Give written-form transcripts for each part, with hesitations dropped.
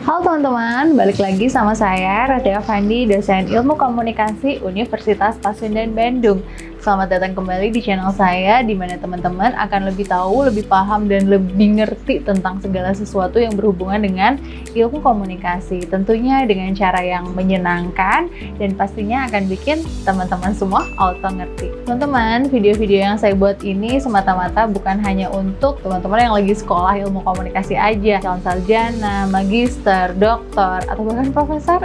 Halo teman-teman, balik lagi sama saya Radha Fandi, dosen Ilmu Komunikasi Universitas Pasundan Bandung. Selamat datang kembali di channel saya, di mana teman-teman akan lebih tahu, lebih paham, dan lebih ngerti tentang segala sesuatu yang berhubungan dengan ilmu komunikasi. Tentunya dengan cara yang menyenangkan dan pastinya akan bikin teman-teman semua auto ngerti. Teman-teman, video-video yang saya buat ini semata-mata bukan hanya untuk teman-teman yang lagi sekolah ilmu komunikasi aja, calon sarjana, magister, doktor, atau bahkan profesor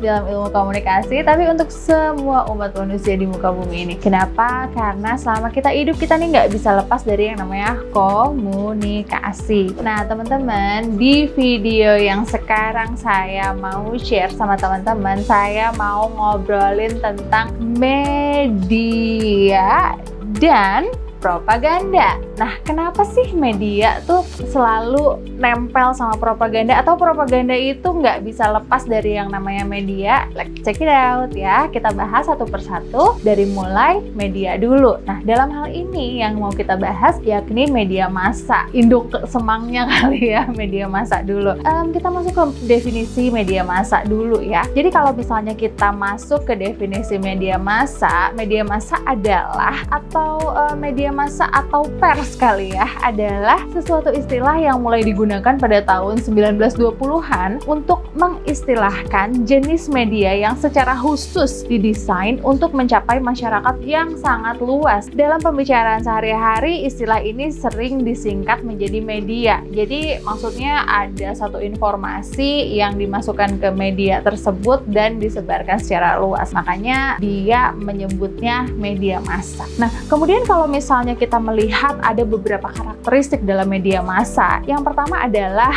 dalam ilmu komunikasi, tapi untuk semua umat manusia di muka bumi ini. Kenapa? Karena selama kita hidup, kita nih nggak bisa lepas dari yang namanya komunikasi. Nah teman-teman, di video yang sekarang saya mau share sama teman-teman, saya mau ngobrolin tentang media dan propaganda. Nah, kenapa sih media tuh selalu nempel sama propaganda, atau propaganda itu nggak bisa lepas dari yang namanya media? Let's check it out ya. Kita bahas satu persatu dari mulai media dulu. Nah, dalam hal ini yang mau kita bahas yakni media massa. Induk semangnya kali ya, media massa dulu. Kita masuk ke definisi media massa dulu ya. Jadi kalau misalnya kita masuk ke definisi media massa adalah media massa atau pers kali ya, adalah sesuatu istilah yang mulai digunakan pada tahun 1920-an untuk mengistilahkan jenis media yang secara khusus didesain untuk mencapai masyarakat yang sangat luas. Dalam pembicaraan sehari-hari, istilah ini sering disingkat menjadi media. Jadi maksudnya ada satu informasi yang dimasukkan ke media tersebut dan disebarkan secara luas. Makanya dia menyebutnya media massa. Nah, kemudian kalau misalnya kita melihat ada beberapa karakteristik dalam media massa. Yang pertama adalah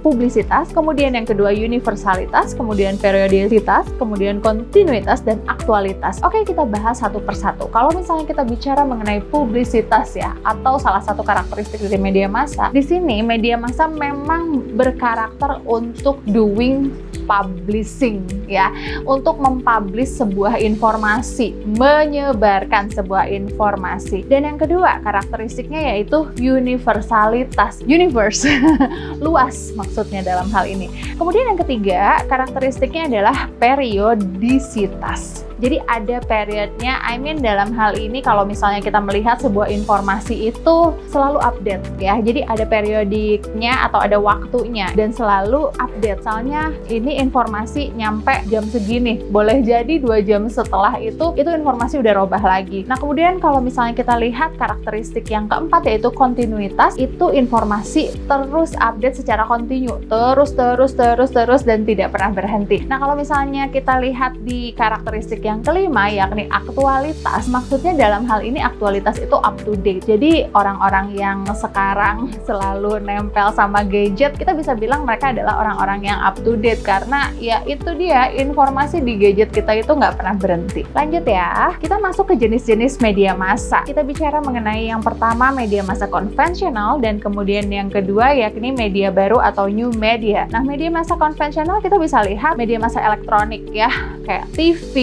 publisitas, kemudian yang kedua universalitas, kemudian periodisitas, kemudian kontinuitas, dan aktualitas. Oke, kita bahas satu persatu. Kalau misalnya kita bicara mengenai publisitas ya, atau salah satu karakteristik dari media massa, di sini media massa memang berkarakter untuk doing publishing ya, untuk mempublish sebuah informasi, menyebarkan sebuah informasi. Dan yang kedua karakteristiknya yaitu universalitas, universe luas maksudnya dalam hal ini. Kemudian yang ketiga karakteristiknya adalah periodisitas. Jadi ada periodnya, dalam hal ini kalau misalnya kita melihat sebuah informasi itu selalu update ya. Jadi ada periodiknya atau ada waktunya dan selalu update. Soalnya ini informasi nyampe jam segini, boleh jadi 2 jam setelah itu informasi udah robah lagi. Nah kemudian kalau misalnya kita lihat karakteristik yang keempat yaitu kontinuitas, itu informasi terus update secara kontinu, terus dan tidak pernah berhenti. Nah kalau misalnya kita lihat di karakteristik yang kelima yakni aktualitas, maksudnya dalam hal ini aktualitas itu up to date. Jadi orang-orang yang sekarang selalu nempel sama gadget, kita bisa bilang mereka adalah orang-orang yang up to date karena ya itu dia, informasi di gadget kita itu nggak pernah berhenti. Lanjut ya, kita masuk ke jenis-jenis media massa. Kita bicara mengenai yang pertama media massa konvensional, dan kemudian yang kedua yakni media baru atau new media. Nah media massa konvensional kita bisa lihat media massa elektronik ya, kayak TV,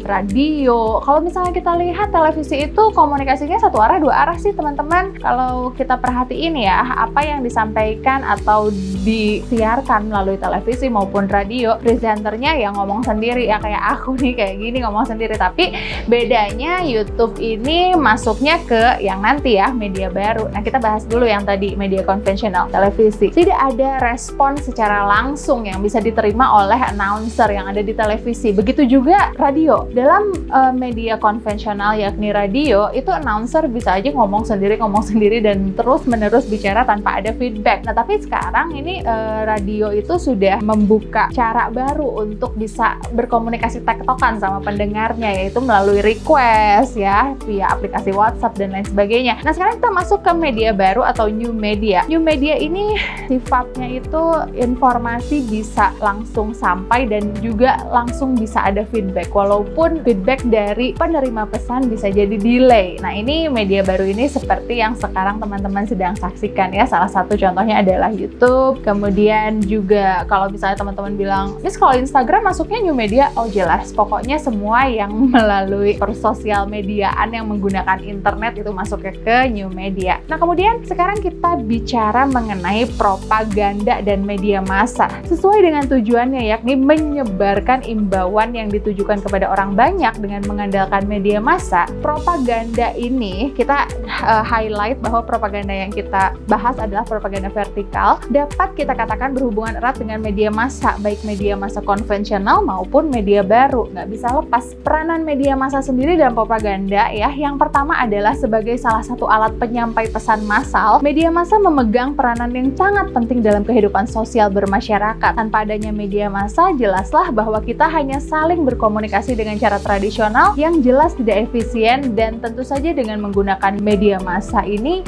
radio. Kalau misalnya kita lihat televisi itu komunikasinya satu arah dua arah sih teman-teman. Kalau kita perhatiin ya, apa yang disampaikan atau disiarkan melalui televisi maupun radio, presenternya yang ngomong sendiri ya, kayak aku nih kayak gini ngomong sendiri. Tapi bedanya YouTube ini masuknya ke yang nanti ya, media baru. Nah kita bahas dulu yang tadi media konvensional, televisi. Tidak ada respon secara langsung yang bisa diterima oleh announcer yang ada di televisi. Begitu juga radio. Dalam media konvensional yakni radio, itu announcer bisa aja ngomong sendiri dan terus-menerus bicara tanpa ada feedback. Nah tapi sekarang ini radio itu sudah membuka cara baru untuk bisa berkomunikasi tektokan sama pendengarnya, yaitu melalui request ya, via aplikasi WhatsApp dan lain sebagainya. Nah sekarang kita masuk ke media baru atau new media. New media ini sifatnya itu informasi bisa langsung sampai dan juga langsung bisa ada feedback. Walaupun ataupun feedback dari penerima pesan bisa jadi delay. Nah, ini media baru ini seperti yang sekarang teman-teman sedang saksikan ya. Salah satu contohnya adalah YouTube. Kemudian juga kalau misalnya teman-teman bilang, "Miss, kalau Instagram masuknya new media?" Oh, jelas. Pokoknya semua yang melalui persosial mediaan yang menggunakan internet itu masuknya ke new media. Nah, kemudian sekarang kita bicara mengenai propaganda dan media massa. Sesuai dengan tujuannya, yakni menyebarkan imbauan yang ditujukan kepada orang banyak dengan mengandalkan media massa. Propaganda ini kita highlight bahwa propaganda yang kita bahas adalah propaganda vertikal, dapat kita katakan berhubungan erat dengan media massa, baik media massa konvensional maupun media baru. Nggak bisa lepas. Peranan media massa sendiri dalam propaganda ya, yang pertama adalah sebagai salah satu alat penyampai pesan massal. Media massa memegang peranan yang sangat penting dalam kehidupan sosial bermasyarakat. Tanpa adanya media massa, jelaslah bahwa kita hanya saling berkomunikasi dengan cara tradisional yang jelas tidak efisien, dan tentu saja dengan menggunakan media massa ini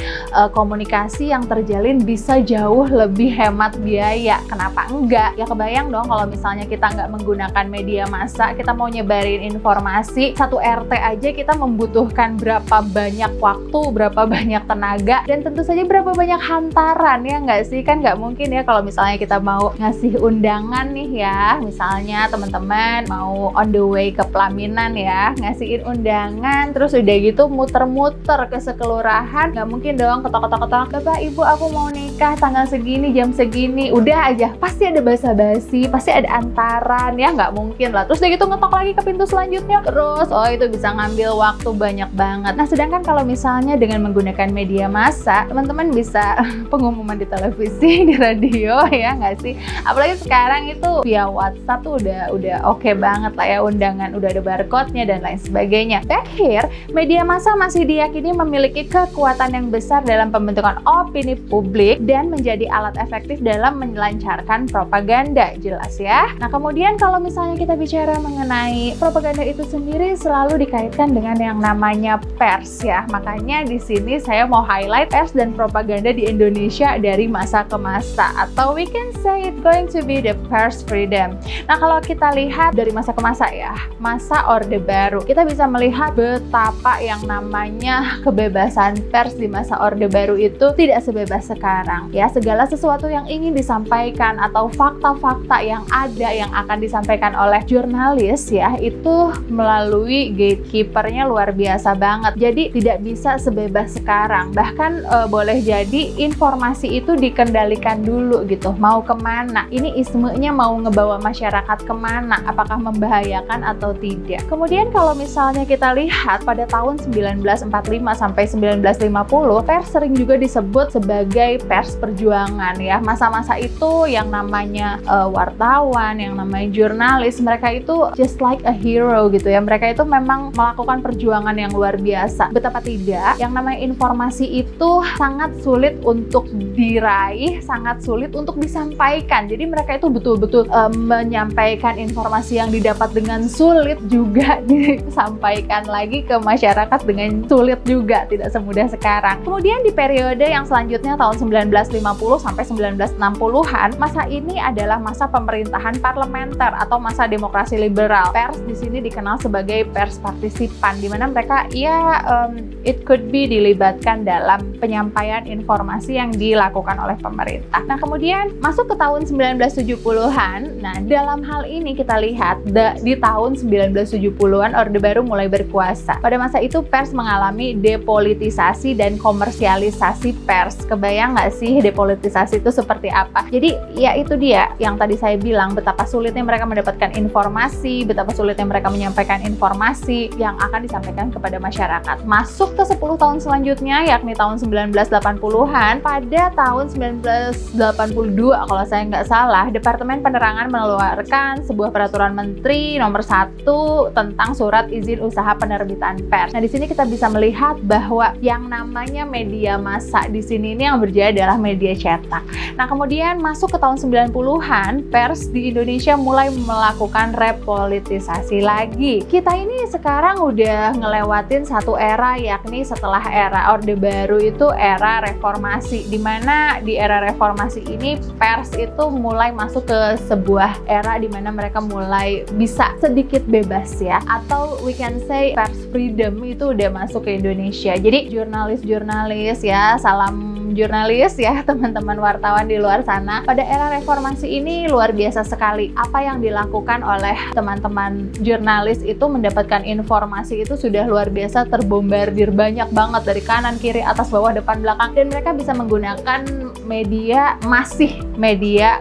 komunikasi yang terjalin bisa jauh lebih hemat biaya. Kenapa enggak? Ya kebayang dong kalau misalnya kita nggak menggunakan media massa, kita mau nyebarin informasi satu RT aja kita membutuhkan berapa banyak waktu, berapa banyak tenaga, dan tentu saja berapa banyak hantaran, ya nggak sih? Kan nggak mungkin ya kalau misalnya kita mau ngasih undangan nih ya, misalnya teman-teman mau on the way ke pelaminan ya, ngasihin undangan, terus udah gitu muter-muter ke sekelurahan, nggak mungkin dong ketok-ketok-ketok, "Bapak Ibu, aku mau nikah tanggal segini, jam segini." Udah aja, pasti ada basa-basi, pasti ada antaran, ya nggak mungkin lah. Terus udah gitu ngetok lagi ke pintu selanjutnya, terus itu bisa ngambil waktu banyak banget. Nah, sedangkan kalau misalnya dengan menggunakan media massa, teman-teman bisa pengumuman di televisi, di radio, ya nggak sih? Apalagi sekarang itu via WhatsApp tuh udah oke banget lah ya, undangan udah ada barcode-nya dan lain sebagainya. Terakhir, media massa masih diyakini memiliki kekuatan yang besar dalam pembentukan opini publik dan menjadi alat efektif dalam melancarkan propaganda, jelas ya. Nah, kemudian kalau misalnya kita bicara mengenai propaganda itu sendiri selalu dikaitkan dengan yang namanya pers ya. Makanya di sini saya mau highlight pers dan propaganda di Indonesia dari masa ke masa, atau we can say it going to be the pers freedom. Nah, kalau kita lihat dari masa ke masa ya, masa Orde Baru, kita bisa melihat betapa yang namanya kebebasan pers di masa Orde Baru itu tidak sebebas sekarang. Ya, segala sesuatu yang ingin disampaikan atau fakta-fakta yang ada yang akan disampaikan oleh jurnalis ya, itu melalui gatekeepernya luar biasa banget. Jadi tidak bisa sebebas sekarang. Bahkan boleh jadi informasi itu dikendalikan dulu gitu. Mau kemana? Ini ismenya mau ngebawa masyarakat kemana? Apakah membahayakan atau tidak? Kemudian kalau misalnya kita lihat pada tahun 1945 sampai 1950, pers sering juga disebut sebagai pers perjuangan ya. Masa-masa itu yang namanya wartawan, yang namanya jurnalis, mereka itu just like a hero gitu ya. Mereka itu memang melakukan perjuangan yang luar biasa. Betapa tidak, yang namanya informasi itu sangat sulit untuk diraih, sangat sulit untuk disampaikan. Jadi mereka itu betul-betul menyampaikan informasi yang didapat dengan sulit juga disampaikan lagi ke masyarakat dengan sulit juga, tidak semudah sekarang. Kemudian di periode yang selanjutnya tahun 1950 sampai 1960-an, masa ini adalah masa pemerintahan parlementer atau masa demokrasi liberal. Pers di sini dikenal sebagai pers partisipan, di mana mereka it could be dilibatkan dalam penyampaian informasi yang dilakukan oleh pemerintah. Nah, kemudian masuk ke tahun 1970-an. Nah, dalam hal ini kita lihat di tahun 1970-an Orde Baru mulai berkuasa. Pada masa itu pers mengalami depolitisasi dan komersialisasi pers. Kebayang nggak sih depolitisasi itu seperti apa? Jadi ya itu dia yang tadi saya bilang, betapa sulitnya mereka mendapatkan informasi, betapa sulitnya mereka menyampaikan informasi yang akan disampaikan kepada masyarakat. Masuk ke 10 tahun selanjutnya, yakni tahun 1980-an. Pada tahun 1982 kalau saya nggak salah, Departemen Penerangan mengeluarkan sebuah peraturan Menteri nomor 1 tentang surat izin usaha penerbitan pers. Nah, di sini kita bisa melihat bahwa yang namanya media massa di sini ini yang berjaya adalah media cetak. Nah, kemudian masuk ke tahun 90-an, pers di Indonesia mulai melakukan repolitisasi lagi. Kita ini sekarang udah ngelewatin satu era, yakni setelah era Orde Baru itu itu era reformasi, di mana di era reformasi ini pers itu mulai masuk ke sebuah era di mana mereka mulai bisa sedikit bebas ya, atau we can say pers freedom itu udah masuk ke Indonesia. Jadi jurnalis ya, salam jurnalis ya teman-teman wartawan di luar sana. Pada era reformasi ini luar biasa sekali apa yang dilakukan oleh teman-teman jurnalis itu, mendapatkan informasi itu sudah luar biasa, terbombardir banyak banget dari kanan, kiri, atas, bawah, depan, belakang, dan mereka bisa menggunakan media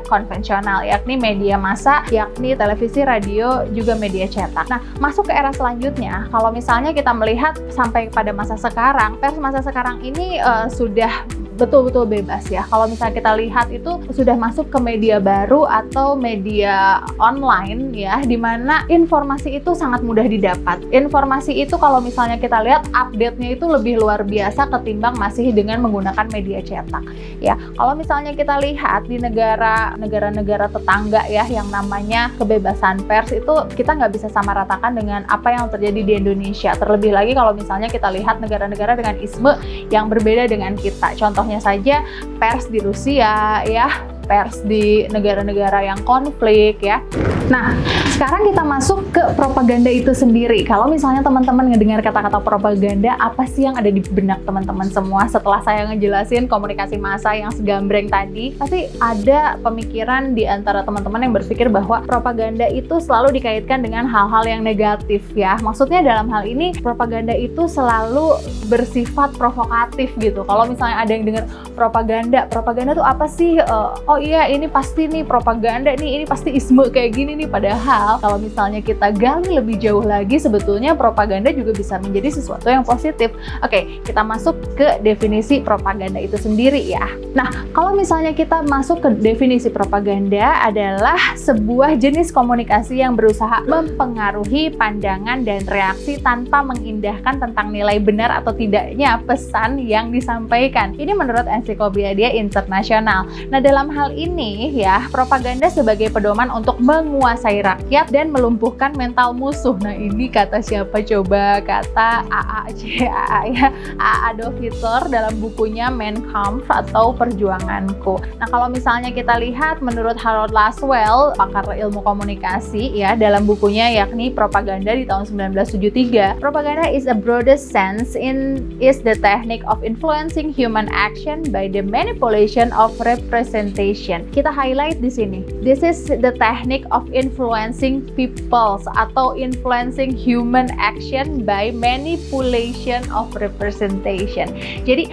konvensional, yakni media massa, yakni televisi, radio, juga media cetak. Nah, masuk ke era selanjutnya, kalau misalnya kita melihat sampai pada masa sekarang, pers masa sekarang ini sudah betul-betul bebas ya. Kalau misalnya kita lihat itu sudah masuk ke media baru atau media online ya, di mana informasi itu sangat mudah didapat. Informasi itu kalau misalnya kita lihat update-nya itu lebih luar biasa ketimbang masih dengan menggunakan media cetak ya. Kalau misalnya kita lihat di negara-negara tetangga ya, yang namanya kebebasan pers itu kita nggak bisa samaratakan dengan apa yang terjadi di Indonesia. Terlebih lagi kalau misalnya kita lihat negara-negara dengan isme yang berbeda dengan kita. Contohnya saja pers di Rusia ya, pers di negara-negara yang konflik ya. Nah, sekarang kita masuk ke propaganda itu sendiri. Kalau misalnya teman-teman ngedengar kata-kata propaganda, apa sih yang ada di benak teman-teman semua setelah saya ngejelasin komunikasi massa yang segambreng tadi? Pasti ada pemikiran di antara teman-teman yang berpikir bahwa propaganda itu selalu dikaitkan dengan hal-hal yang negatif ya. Maksudnya dalam hal ini propaganda itu selalu bersifat provokatif gitu. Kalau misalnya ada yang dengar propaganda tuh apa sih? Oh iya, ini pasti nih propaganda nih, ini pasti isme kayak gini nih. Padahal kalau misalnya kita gali lebih jauh lagi, sebetulnya propaganda juga bisa menjadi sesuatu yang positif. Oke, kita masuk ke definisi propaganda itu sendiri ya. Nah, kalau misalnya kita masuk ke definisi propaganda adalah sebuah jenis komunikasi yang berusaha mempengaruhi pandangan dan reaksi tanpa mengindahkan tentang nilai benar atau tidaknya pesan yang disampaikan. Ini menurut Ensiklopedia Internasional. Nah, dalam hal ini ya, propaganda sebagai pedoman untuk menguasai rakyat dan melumpuhkan mental musuh. Nah, ini kata siapa coba? Kata AACAA ya, Adolf Hitler dalam bukunya Mein Kampf atau Perjuanganku. Nah, kalau misalnya kita lihat menurut Harold Laswell, pakar ilmu komunikasi ya, dalam bukunya yakni Propaganda di tahun 1973, propaganda is a broadest sense is the technique of influencing human action by the manipulation of representation. Kita highlight di sini. This is the technique of influencing peoples atau influencing human action by manipulation of representation. Jadi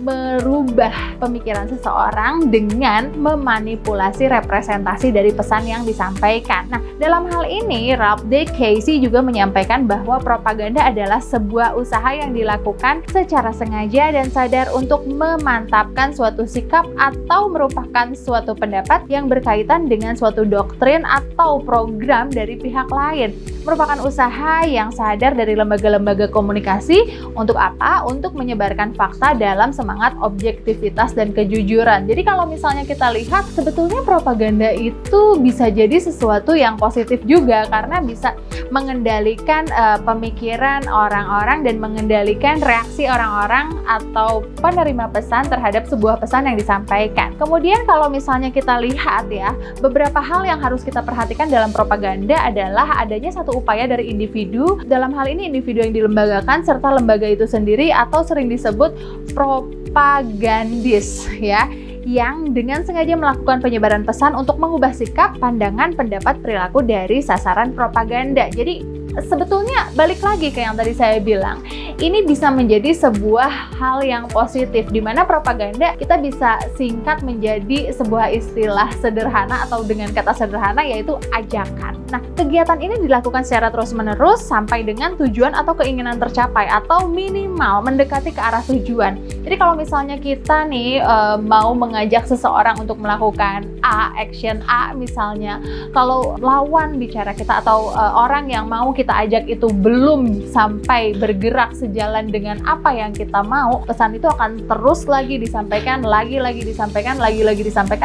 merubah pemikiran seseorang dengan memanipulasi representasi dari pesan yang disampaikan. Nah, dalam hal ini Ralph D. Casey juga menyampaikan bahwa propaganda adalah sebuah usaha yang dilakukan secara sengaja dan sadar untuk memantapkan suatu sikap atau merupakan suatu pendapat yang berkaitan dengan suatu doktrin atau program dari pihak lain. Merupakan usaha yang sadar dari lembaga-lembaga komunikasi untuk apa? Untuk menyebarkan fakta dalam semangat objektivitas dan kejujuran. Jadi kalau misalnya kita lihat, sebetulnya propaganda itu bisa jadi sesuatu yang positif juga karena bisa mengendalikan pemikiran orang-orang dan mengendalikan reaksi orang-orang atau penerima pesan terhadap sebuah pesan yang disampaikan. Kemudian kalau misalnya kita lihat ya, beberapa hal yang harus kita perhatikan dalam propaganda adalah adanya satu upaya dari individu, dalam hal ini individu yang dilembagakan serta lembaga itu sendiri atau sering disebut propagandis ya, yang dengan sengaja melakukan penyebaran pesan untuk mengubah sikap, pandangan, pendapat, perilaku dari sasaran propaganda. Jadi sebetulnya balik lagi ke yang tadi saya bilang, ini bisa menjadi sebuah hal yang positif, di mana propaganda kita bisa singkat menjadi sebuah istilah sederhana atau dengan kata sederhana yaitu ajakan. Nah, kegiatan ini dilakukan secara terus-menerus sampai dengan tujuan atau keinginan tercapai atau minimal mendekati ke arah tujuan. Jadi kalau misalnya kita nih mau mengajak seseorang untuk melakukan A, action A misalnya, kalau lawan bicara kita atau orang yang mau kita ajak itu belum sampai bergerak sejalan dengan apa yang kita mau, pesan itu akan terus lagi disampaikan, lagi disampaikan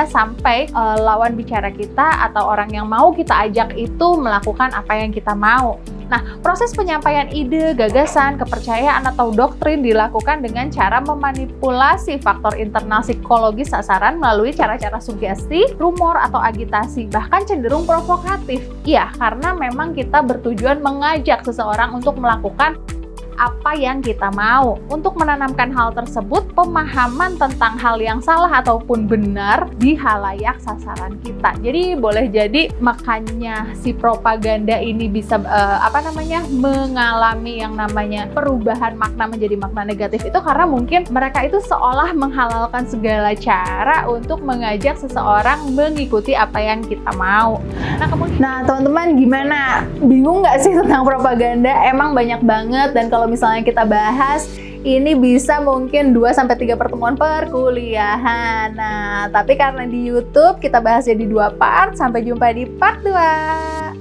sampai lawan bicara kita atau orang yang mau kita ajak itu melakukan apa yang kita mau. Nah, proses penyampaian ide, gagasan, kepercayaan, atau doktrin dilakukan dengan cara memanipulasi faktor internal psikologis sasaran melalui cara-cara sugesti, rumor, atau agitasi, bahkan cenderung provokatif. Iya, karena memang kita bertujuan mengajak seseorang untuk melakukan apa yang kita mau. Untuk menanamkan hal tersebut, pemahaman tentang hal yang salah ataupun benar di halayak sasaran kita. Jadi boleh jadi makanya si propaganda ini bisa mengalami yang namanya perubahan makna menjadi makna negatif itu karena mungkin mereka itu seolah menghalalkan segala cara untuk mengajak seseorang mengikuti apa yang kita mau. Nah teman-teman, gimana? Bingung nggak sih tentang propaganda? Emang banyak banget, dan kalau misalnya kita bahas ini bisa mungkin 2-3 pertemuan perkuliahan. Nah, tapi karena di YouTube kita bahasnya di 2 part, sampai jumpa di part 2.